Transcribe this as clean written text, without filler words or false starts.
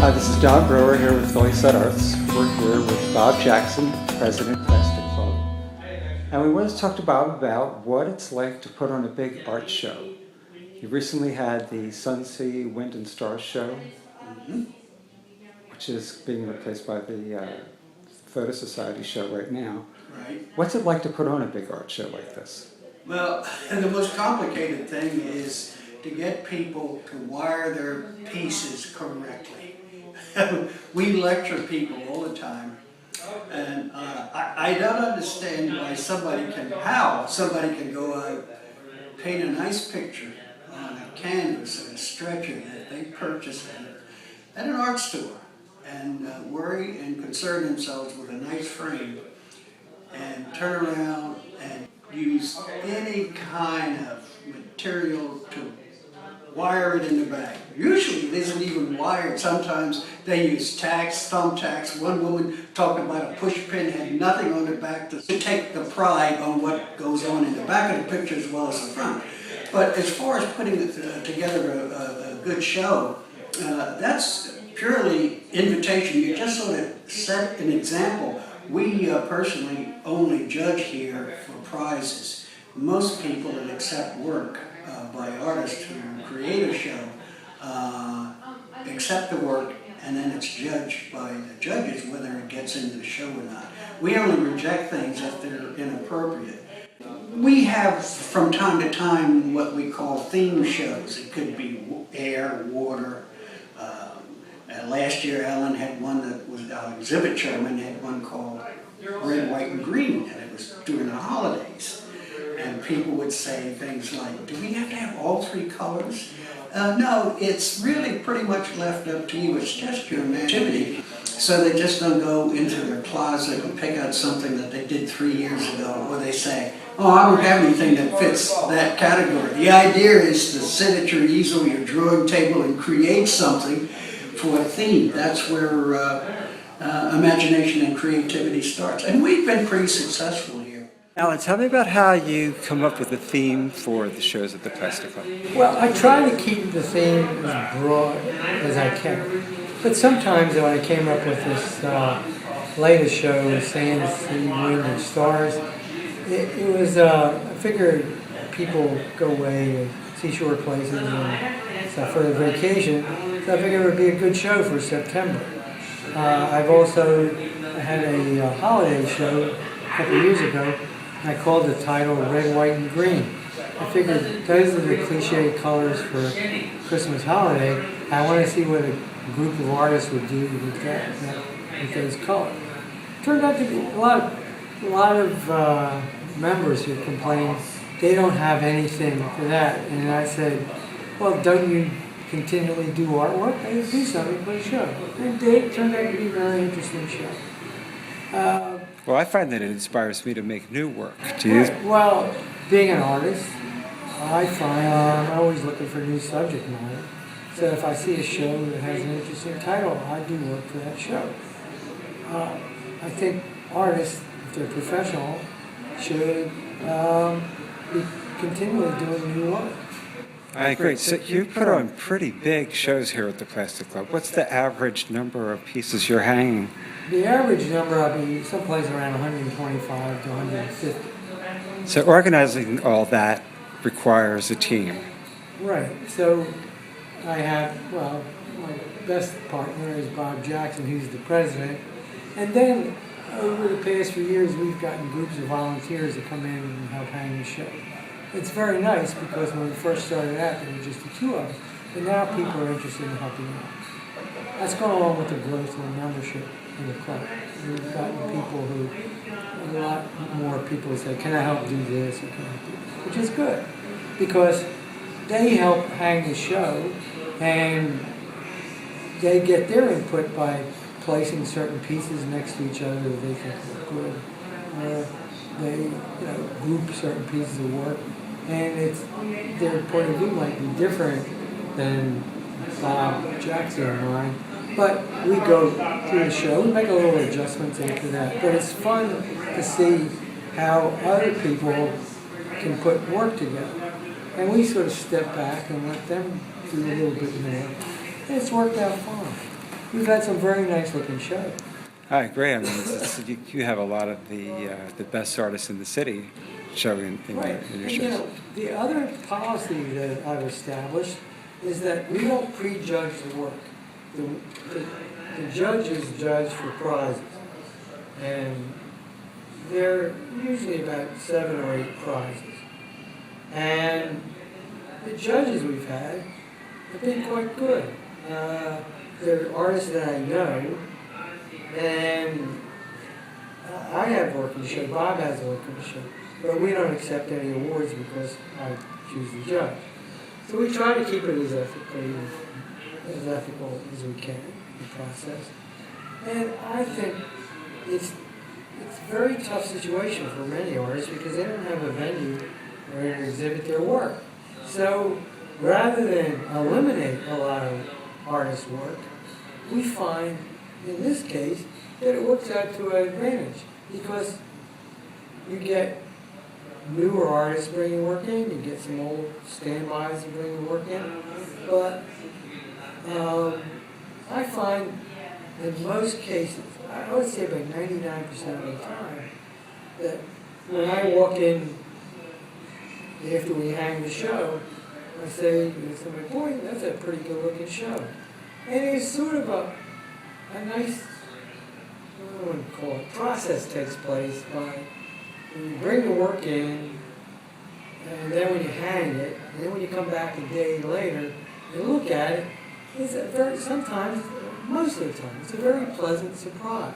Hi, this is Don Brewer here with Philly.SideArts. We're here with Bob Jackson, President of Plastic Club. And we wanted to talk to Bob about what it's like to put on a big art show. You recently had the Sun, Sea, Wind and Stars show, which is being replaced by the Photo Society show right now. Right. What's it like to put on a big art show like this? Well, and the most complicated thing is to get people to wire their pieces correctly. We lecture people all the time, and I don't understand how somebody can go out, paint a nice picture on a canvas and a stretcher that they purchase at an art store, and worry and concern themselves with a nice frame, and turn around and use any kind of material to wire it in the back. Usually it isn't even wired. Sometimes they use tacks, thumbtacks. One woman talked about a push pin, had nothing on the back to take the pride on what goes on in the back of the picture as well as the front. But as far as putting together a good show, that's purely invitation. You just sort of set an example. We personally only judge here for prizes. Most people that accept work by artists who create a show accept the work, and then it's judged by the judges whether it gets into the show or not. We only reject things if they're inappropriate. We have from time to time what we call theme shows. It could be air, water. Last year Ellen had one that was, our exhibit chairman had one called Red, White, and Green, and it was during the holidays. And people would say things like, do we have to have all three colors? No, it's really pretty much left up to you. It's just your imagination. So they just don't go into their closet and pick out something that they did 3 years ago, or they say, oh, I don't have anything that fits that category. The idea is to sit at your easel, your drawing table, and create something for a theme. That's where imagination and creativity starts. And we've been pretty successful here. Alan, tell me about how you come up with a theme for the shows at the Plastic Club. Well, I try to keep the theme as broad as I can. But sometimes when I came up with this latest show, Sand, Sea, Wind, and Stars, it was, I figured people go away to seashore places and stuff for their vacation, so I figured it would be a good show for September. I've also had a holiday show a couple years ago. I called the title Red, White, and Green. I figured those are the cliche colors for Christmas holiday. I want to see what a group of artists would do with those colors. Turned out to be a lot of members who complained they don't have anything for that. And I said, well, don't you continually do artwork? I said, do something for a show. And it turned out to be a very interesting show. Well, I find that it inspires me to make new work. Do you? Well, being an artist, I find I'm always looking for new subject matter. So if I see a show that has an interesting title, I do work for that show. I think artists, if they're professional, should be continually doing new work. I agree. So you put on pretty big shows here at the Plastic Club. What's the average number of pieces you're hanging? The average number, I'll be someplace around 125 to 150. So organizing all that requires a team. Right. So I have, well, my best partner is Bob Jackson, who's the president. And then over the past few years, we've gotten groups of volunteers that come in and help hang the show. It's very nice because when we first started out, there were just the two of us. But now people are interested in helping out. That's gone along with the growth of the membership in the club. We've gotten people a lot more people say, can I help do this or can I do that? Which is good because they help hang the show and they get their input by placing certain pieces next to each other that they think look good. Or they group certain pieces of work. And their point of view might be different than Bob Jackson and mine. But we go through the show, we make a little adjustments after that. But it's fun to see how other people can put work together. And we sort of step back and let them do a little bit more. And it's worked out fine. we've had some very nice looking shows. I agree. I mean, you have a lot of the best artists in the city showing in Right. your And, shows. the other policy that I've established is that we don't prejudge the work. The judges judge for prizes, and there are usually about 7 or 8 prizes. And the judges we've had have been quite good. They're artists that I know, and I have work in the show, Bob has work in the show, but we don't accept any awards because I choose the judge. So we try to keep it as ethical as we can, the process. And I think it's a very tough situation for many artists because they don't have a venue where to exhibit their work. So rather than eliminate a lot of artists' work, we find, in this case, that it works out to our advantage because you get newer artists bringing work in, you get some old standbys bringing work in, but I find in most cases, I would say about 99% of the time, that when I walk in after we hang the show, I say to somebody, boy, that's a pretty good looking show. And it's sort of a nice, I don't want to call it, process takes place by when you bring the work in, and then when you hang it, and then when you come back a day later and look at it, it's a very, sometimes, most of the time, it's a very pleasant surprise.